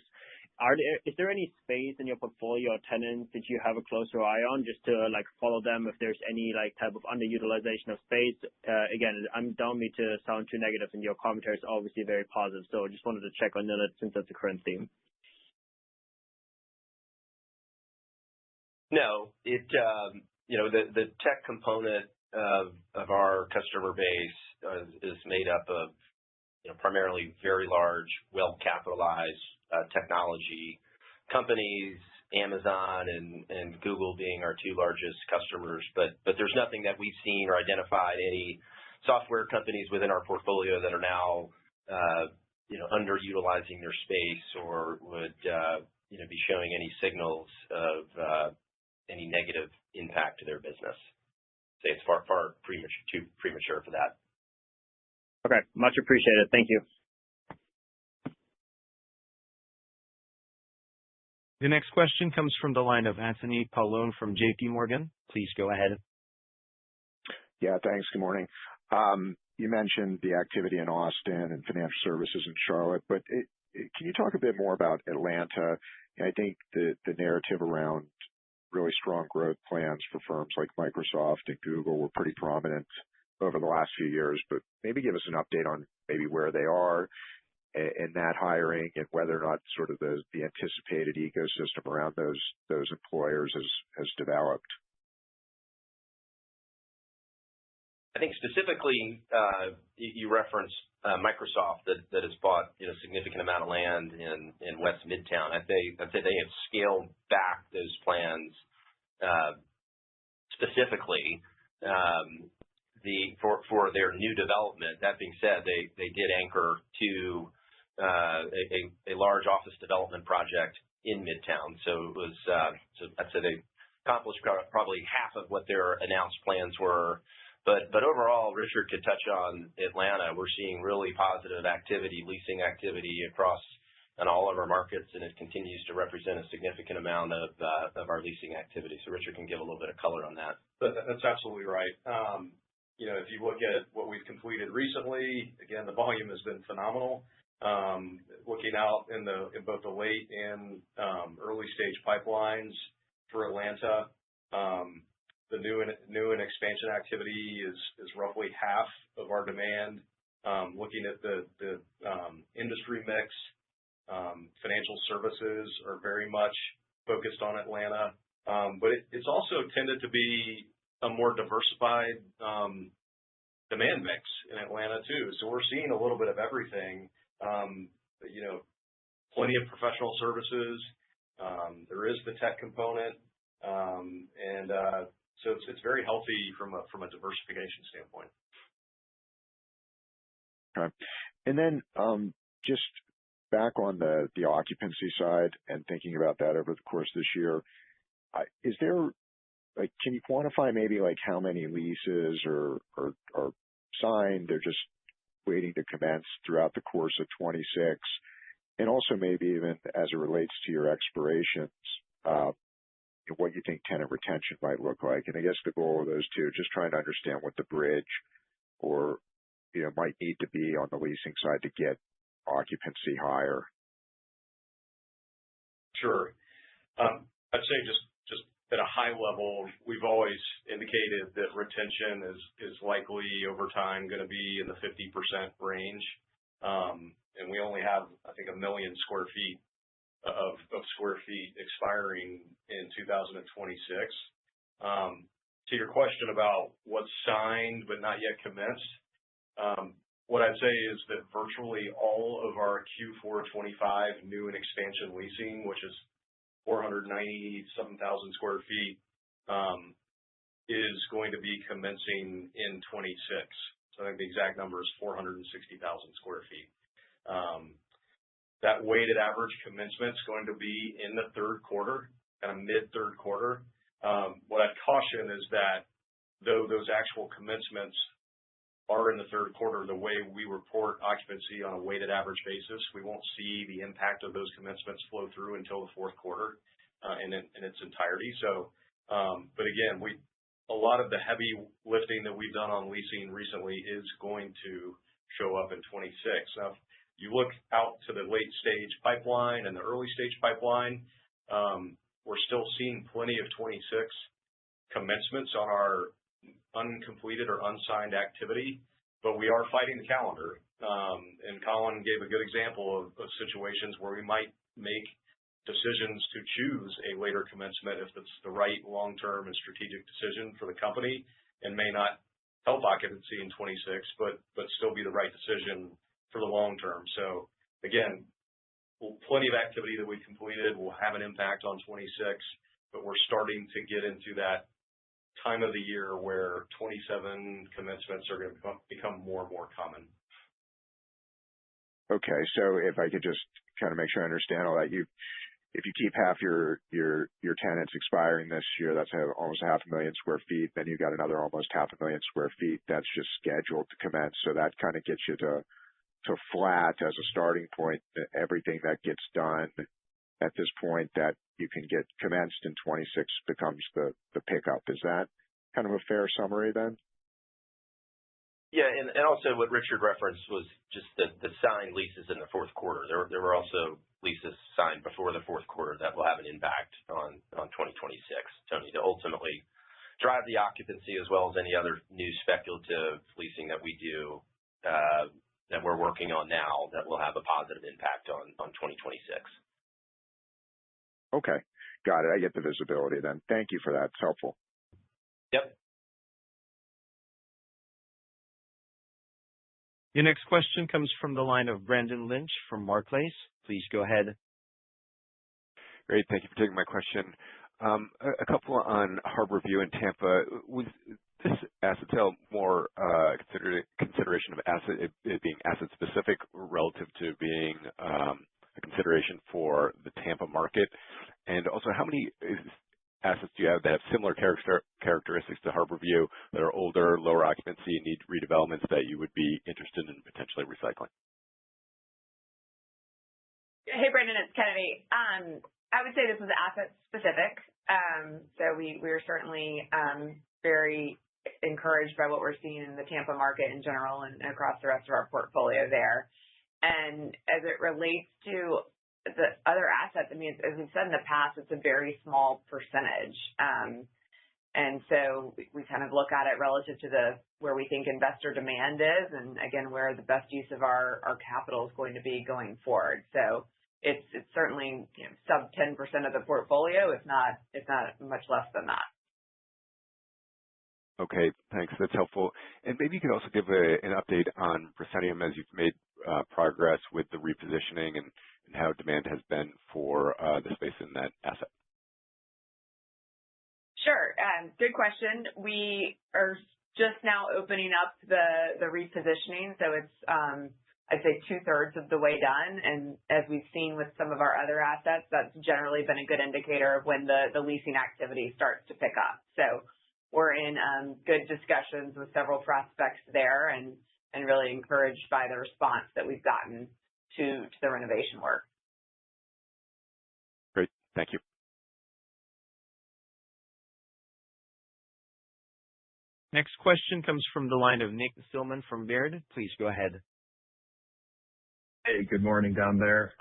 Is there any space in your portfolio or tenants that you have a closer eye on just to follow them if there's any type of underutilization of space? Again, I don't mean to sound too negative, and your commentary is obviously very positive. So I just wanted to check on that since that's a current theme. No, the tech component of our customer base is made up of primarily very large, well-capitalized technology companies, Amazon and Google being our two largest customers. But there's nothing that we've seen or identified any software companies within our portfolio that are now underutilizing their space or would be showing any signals of any negative impact to their business. So it's far too premature for that. Okay, much appreciated. Thank you. The next question comes from the line of Anthony Paolone from JP Morgan. Please go ahead. Yeah, thanks. Good morning. You mentioned the activity in Austin and financial services in Charlotte, but can you talk a bit more about Atlanta? I think the narrative around really strong growth plans for firms like Microsoft and Google were pretty prominent over the last few years, but maybe give us an update on maybe where they are in that hiring and whether or not sort of the anticipated ecosystem around those employers has developed. I think specifically you referenced Microsoft that has bought a significant amount of land in West Midtown. I'd say they have scaled back those plans specifically for their new development. That being said, they did anchor to a large office development project in Midtown. So it was I'd say they accomplished probably half of what their announced plans were. But overall, Richard could touch on Atlanta. We're seeing really positive activity, leasing activity across in all of our markets, and it continues to represent a significant amount of our leasing activity. So Richard can give a little bit of color on that. That's absolutely right. If you look at what we've completed recently, again, the volume has been phenomenal. Looking out in both the late and early stage pipelines for Atlanta, the new and expansion activity is roughly half of our demand. Looking at the industry mix, financial services are very much focused on Atlanta, but it's also tended to be a more diversified demand mix in Atlanta too. So we're seeing a little bit of everything. Plenty of professional services. There is the tech component, and so it's very healthy from a diversification standpoint. Okay. And then just back on the occupancy side and thinking about that over the course of this year, is there can you quantify maybe how many leases are signed? They're just waiting to commence throughout the course of 26. And also maybe even as it relates to your expirations, what you think tenant retention might look like. And I guess the goal of those two, just trying to understand what the bridge or, might need to be on the leasing side to get occupancy higher. Sure. I'd say just at a high level, we've always indicated that retention is likely over time going to be in the 50% range. And we only have, I think, 1 million square feet of square feet expiring in 2026. To your question about what's signed but not yet commenced, what I'd say is that virtually all of our Q4 25 new and expansion leasing, which is 497,000 square feet, is going to be commencing in 26. So I think the exact number is 460,000 square feet. That weighted average commencement is going to be in the third quarter, kind of mid-third quarter. What I'd caution is that though those actual commencements are in the third quarter, the way we report occupancy on a weighted average basis, we won't see the impact of those commencements flow through until the fourth quarter in its entirety. So, but again, a lot of the heavy lifting that we've done on leasing recently is going to show up in 26. Now, if you look out to the late stage pipeline and the early stage pipeline, we're still seeing plenty of 26 commencements on our uncompleted or unsigned activity, but we are fighting the calendar. And Colin gave a good example of situations where we might make decisions to choose a later commencement if it's the right long-term and strategic decision for the company and may not help occupancy in 26, but still be the right decision for the long term. So again, plenty of activity that we've completed will have an impact on 26, but we're starting to get into that time of the year where 27 commencements are going to become more and more common. Okay, so if I could just kind of make sure I understand all that, if you keep half your tenants expiring this year, that's almost 500,000 square feet. Then you've got another almost 500,000 square feet that's just scheduled to commence. So that kind of gets you to flat as a starting point. Everything that gets done at this point that you can get commenced in 26 becomes the pickup. Is that kind of a fair summary then? Yeah, and also what Richard referenced was just the signed leases in the fourth quarter. There were also leases signed before the fourth quarter that will have an impact on 2026, Tony, to ultimately drive the occupancy as well as any other new speculative leasing that we do that we're working on now that will have a positive impact on 2026. Okay, got it. I get the visibility then. Thank you for that. It's helpful. Yep. Your next question comes from the line of Brendan Lynch from Barclays. Please go ahead. Great. Thank you for taking my question. A couple on Harborview in Tampa. Was this asset sale more consideration of it being asset specific relative to being a consideration for the Tampa market? And also, how many assets do you have that have similar characteristics to Harborview that are older, lower occupancy, and need redevelopments that you would be interested in potentially recycling? Hey, Brandon, it's Kennedy. I would say this was asset specific. So we are certainly very encouraged by what we're seeing in the Tampa market in general and across the rest of our portfolio there. And as it relates to the other assets, I mean, as we've said in the past, it's a very small percentage. And so we kind of look at it relative to where we think investor demand is, and again, where the best use of our capital is going to be going forward. So it's certainly sub 10% of the portfolio, if not much less than that. Okay, thanks. That's helpful. And maybe you could also give an update on Proscenium as you've made progress with the repositioning and how demand has been for the space in that asset. Sure. Good question. We are just now opening up the repositioning. So it's, I'd say 2/3 of the way done. And as we've seen with some of our other assets, that's generally been a good indicator of when the leasing activity starts to pick up. So we're in good discussions with several prospects there and really encouraged by the response that we've gotten to the renovation work. Great. Thank you. Next question comes from the line of Nick Stillman from Baird. Please go ahead. Hey, good morning down there.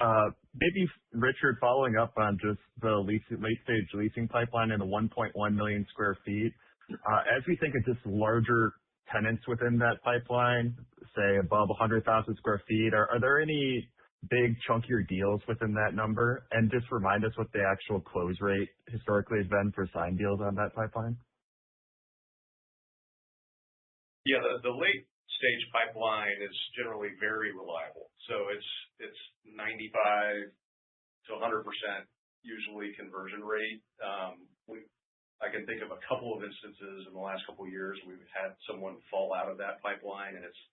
Maybe, Richard, following up on just the late-stage leasing pipeline and the 1.1 million square feet. As we think of just larger tenants within that pipeline, say above 100,000 square feet, are there any big chunkier deals within that number? And just remind us what the actual close rate historically has been for signed deals on that pipeline. Yeah, the late stage pipeline is generally very reliable. So it's 95 to 100% usually conversion rate. I can think of a couple of instances in the last couple of years we've had someone fall out of that pipeline, and it's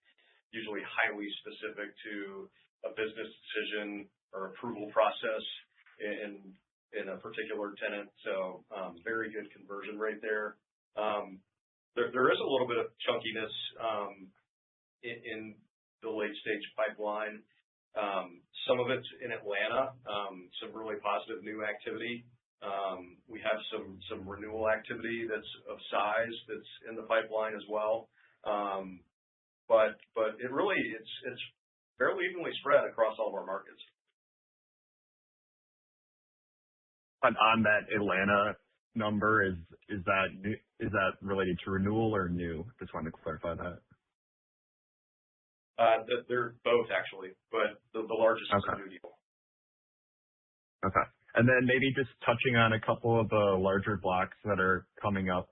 usually highly specific to a business decision or approval process in a particular tenant. So very good conversion rate there. There is a little bit of chunkiness in the late stage pipeline. Some of it's in Atlanta, some really positive new activity. We have some renewal activity that's of size that's in the pipeline as well. But it's fairly evenly spread across all of our markets. On that Atlanta number, is that related to renewal or new? Just wanted to clarify that. They're both actually, but the largest is a new deal. Okay. And then maybe just touching on a couple of the larger blocks that are coming up,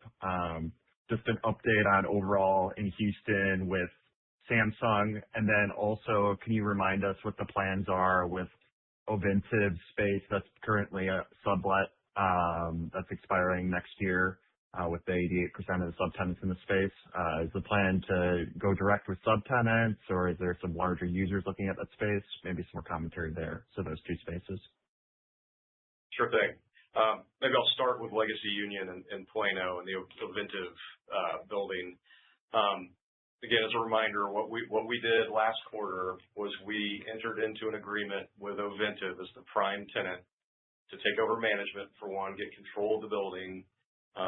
just an update on overall in Houston with Samsung. And then also, can you remind us what the plans are with Ovintiv space that's currently a sublet that's expiring next year with the 88% of the subtenants in the space? Is the plan to go direct with subtenants, or is there some larger users looking at that space? Maybe some more commentary there. So those two spaces. Sure thing. Maybe I'll start with Legacy Union and Plano and the Ovintiv building. Again, as a reminder, what we did last quarter was we entered into an agreement with Ovintiv as the prime tenant to take over management, for one, get control of the building,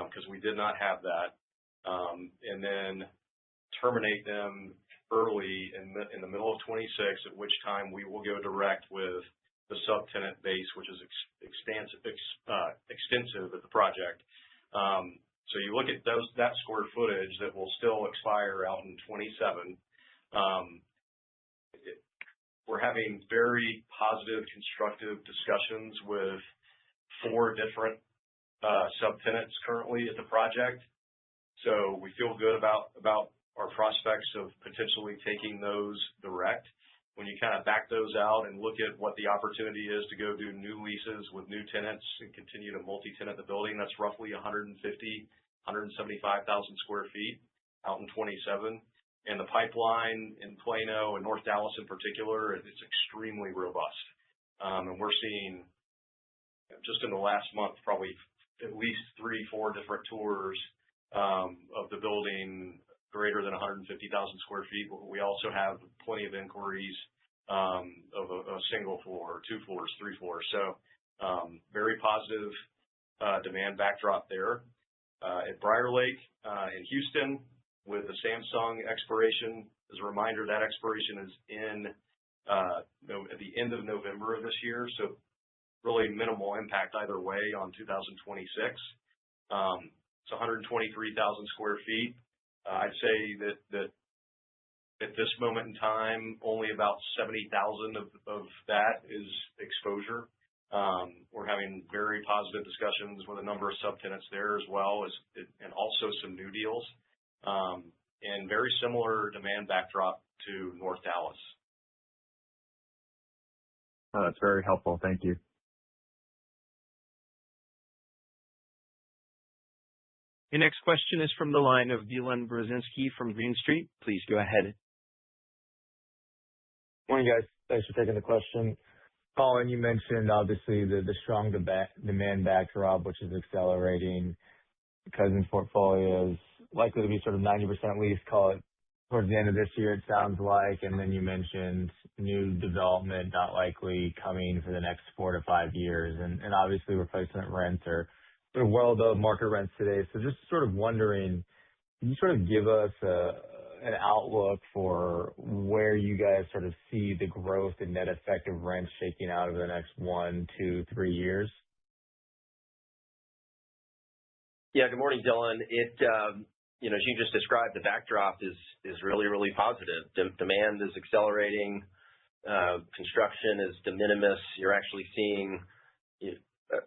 because we did not have that, and then terminate them early in the middle of 26, at which time we will go direct with the subtenant base, which is extensive at the project. So you look at that square footage that will still expire out in 27. We're having very positive, constructive discussions with 4 different subtenants currently at the project. So we feel good about our prospects of potentially taking those direct. When you kind of back those out and look at what the opportunity is to go do new leases with new tenants and continue to multi-tenant the building, that's roughly 175,000 square feet out in 27. And the pipeline in Plano and North Dallas in particular, it's extremely robust. And we're seeing just in the last month, probably at least 3-4 different tours of the building greater than 150,000 square feet. We also have plenty of inquiries of a single floor, 2 floors, 3 floors. So very positive demand backdrop there. At Briar Lake in Houston with the Samsung expiration, as a reminder, that expiration is at the end of November of this year. So really minimal impact either way on 2026. It's 123,000 square feet. I'd say that at this moment in time, only about 70,000 of that is exposure. We're having very positive discussions with a number of subtenants there as well and also some new deals, and very similar demand backdrop to North Dallas. Oh, that's very helpful. Thank you. Your next question is from the line of Dylan Brzezinski from Green Street. Please go ahead. Morning, guys. Thanks for taking the question. Colin, you mentioned obviously the strong demand backdrop, which is accelerating. Cousins' portfolio is likely to be sort of 90% leased, call it towards the end of this year, it sounds like, and then you mentioned new development not likely coming for the next 4 to 5 years. And obviously, replacement rents are sort of well above market rents today. So just sort of wondering, can you sort of give us an outlook for where you guys sort of see the growth in net effective rent shaking out over the next 1, 2, 3 years? Yeah, good morning, Dylan. As you just described, the backdrop is really, really positive. Demand is accelerating. Construction is de minimis. You're actually seeing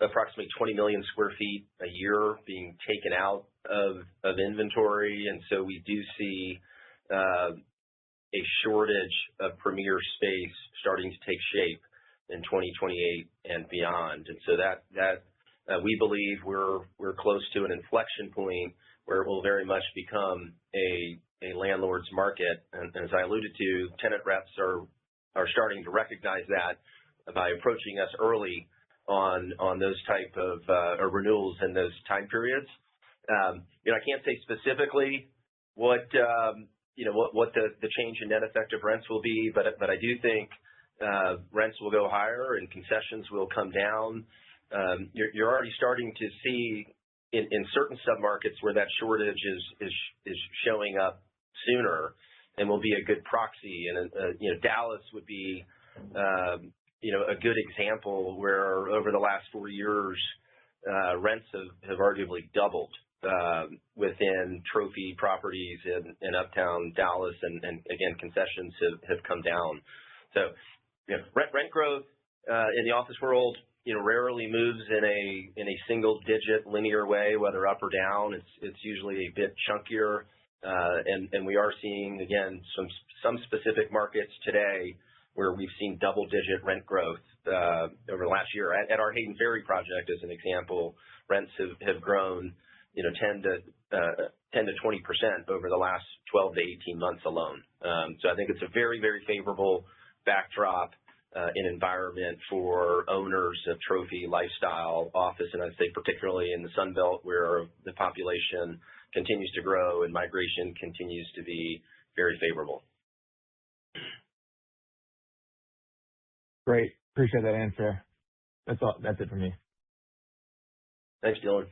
approximately 20 million square feet a year being taken out of inventory. And so we do see a shortage of premier space starting to take shape in 2028 and beyond. And so that we believe we're close to an inflection point where it will very much become a landlord's market. And as I alluded to, tenant reps are starting to recognize that by approaching us early on those type of renewals in those time periods. I can't say specifically what the change in net effective rents will be, but I do think rents will go higher and concessions will come down. You're already starting to see in certain submarkets where that shortage is showing up sooner and will be a good proxy. And Dallas would be a good example where over the last 4 years rents have arguably doubled within trophy properties in uptown Dallas, and again concessions have come down. So rent growth in the office world rarely moves in a single digit linear way, whether up or down. It's usually a bit chunkier, and we are seeing again some specific markets today where we've seen double digit rent growth over the last year. At our Hayden Ferry project, as an example, rents have grown 10 to 20% over the last 12 to 18 months alone. So I think it's a very, very favorable backdrop in environment for owners of trophy lifestyle office, and I'd say particularly in the Sun Belt where the population continues to grow and migration continues to be very favorable. Great. Appreciate that answer. That's all. That's it for me. Thanks, Dylan.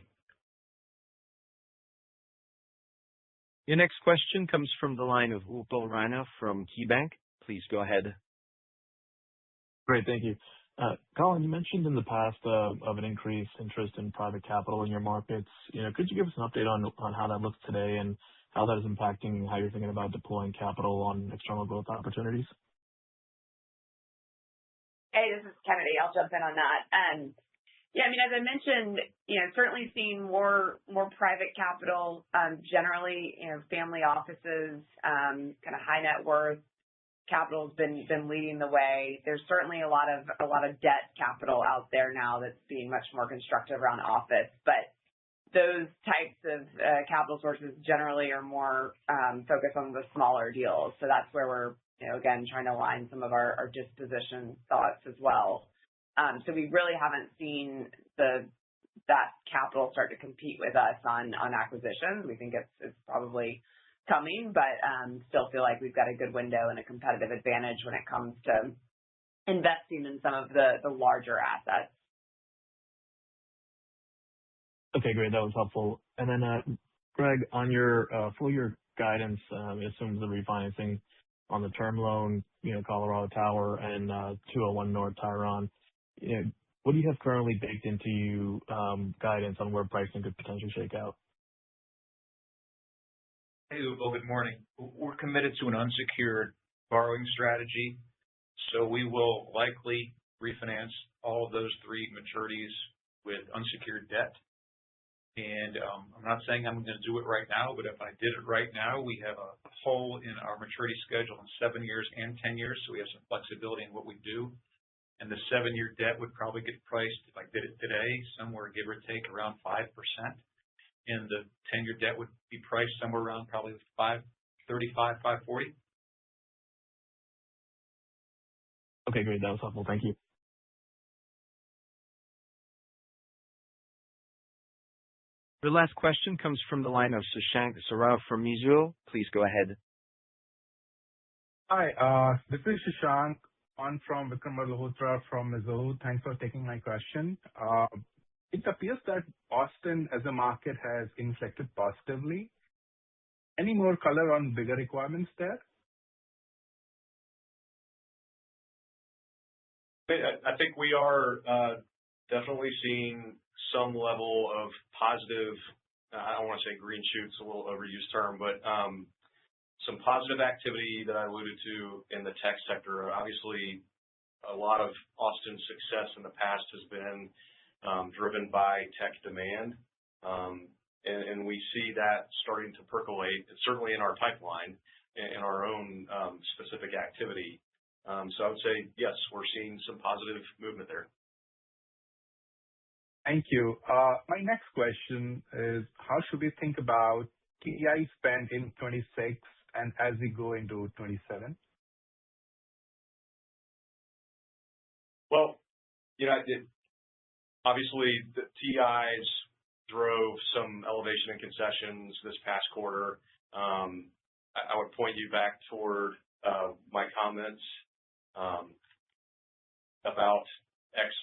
Your next question comes from the line of Upal Rana from KeyBank. Please go ahead. Great. Thank you. Colin, you mentioned in the past of an increased interest in private capital in your markets. Could you give us an update on how that looks today and how that is impacting how you're thinking about deploying capital on external growth opportunities? Hey, this is Kennedy. I'll jump in on that. Yeah, I mean, as I mentioned, certainly seeing more private capital, generally, family offices, kind of high net worth capital has been leading the way. There's certainly a lot of debt capital out there now that's being much more constructive around office, but those types of capital sources generally are more focused on the smaller deals. So that's where we're again trying to align some of our disposition thoughts as well. So we really haven't seen that capital start to compete with us on acquisitions. We think it's probably coming, but still feel like we've got a good window and a competitive advantage when it comes to investing in some of the larger assets. Okay, great. That was helpful. And then, Greg, on your full year guidance, it assumes the refinancing on the term loan, Colorado Tower and 201 North Tyron. What do you have currently baked into guidance on where pricing could potentially shake out? Hey, Upal, good morning. We're committed to an unsecured borrowing strategy, so we will likely refinance all of those three maturities with unsecured debt. And I'm not saying I'm going to do it right now, but if I did it right now, we have a hole in our maturity schedule in 7 years and 10 years, so we have some flexibility in what we do. And the 7-year debt would probably get priced, if I did it today, somewhere give or take around 5%. And the 10-year debt would be priced somewhere around probably 5.35, 5.40. Okay, great. That was helpful. Thank you. The last question comes from the line of Shashank Saraf from Mizuho. Please go ahead. Hi, this is Shashank on from Vikram Malhotra from Mizuho. Thanks for taking my question. It appears that Austin as a market has inflected positively. Any more color on bigger requirements there? I think we are definitely seeing some level of positive, I don't want to say green shoots, a little overused term, but some positive activity that I alluded to in the tech sector. Obviously, a lot of Austin's success in the past has been driven by tech demand, and we see that starting to percolate, certainly in our pipeline, in our own specific activity. So I would say, yes, we're seeing some positive movement there. Thank you. My next question is, how should we think about TI spend in 26 and as we go into 27? Well, obviously, the TIs drove some elevation in concessions this past quarter. I would point you back toward my comments about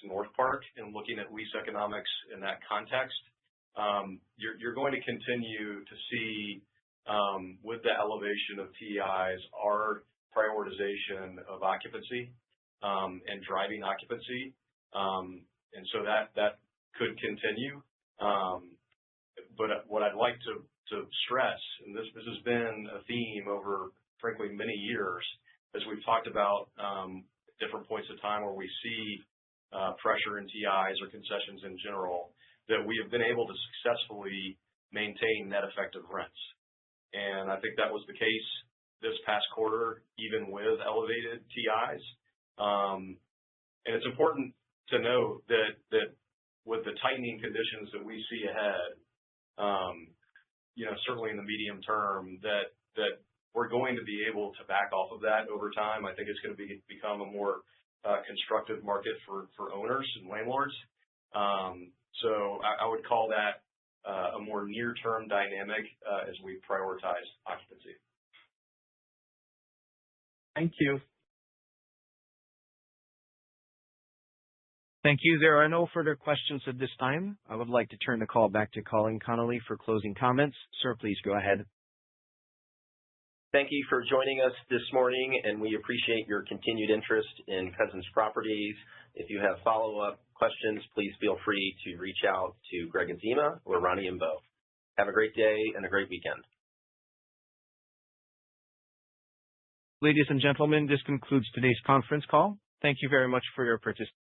North Park and looking at lease economics in that context. You're going to continue to see, with the elevation of TIs, our prioritization of occupancy and driving occupancy. And so that could continue. But what I'd like to stress, and this has been a theme over, frankly, many years, as we've talked about different points of time where we see pressure in TIs or concessions in general, that we have been able to successfully maintain net effective rents. And I think that was the case this past quarter, even with elevated TIs. And it's important to note that with the tightening conditions that we see ahead, certainly in the medium term, that we're going to be able to back off of that over time. I think it's going to become a more constructive market for owners and landlords. So I would call that a more near-term dynamic as we prioritize occupancy. Thank you. Thank you. There are no further questions at this time. I would like to turn the call back to Colin Connolly for closing comments. Sir, please go ahead. Thank you for joining us this morning, and we appreciate your continued interest in Cousins Properties. If you have follow-up questions, please feel free to reach out to Greg Azima or Ronnie and Bo. Have a great day and a great weekend. Ladies and gentlemen, this concludes today's conference call. Thank you very much for your participation.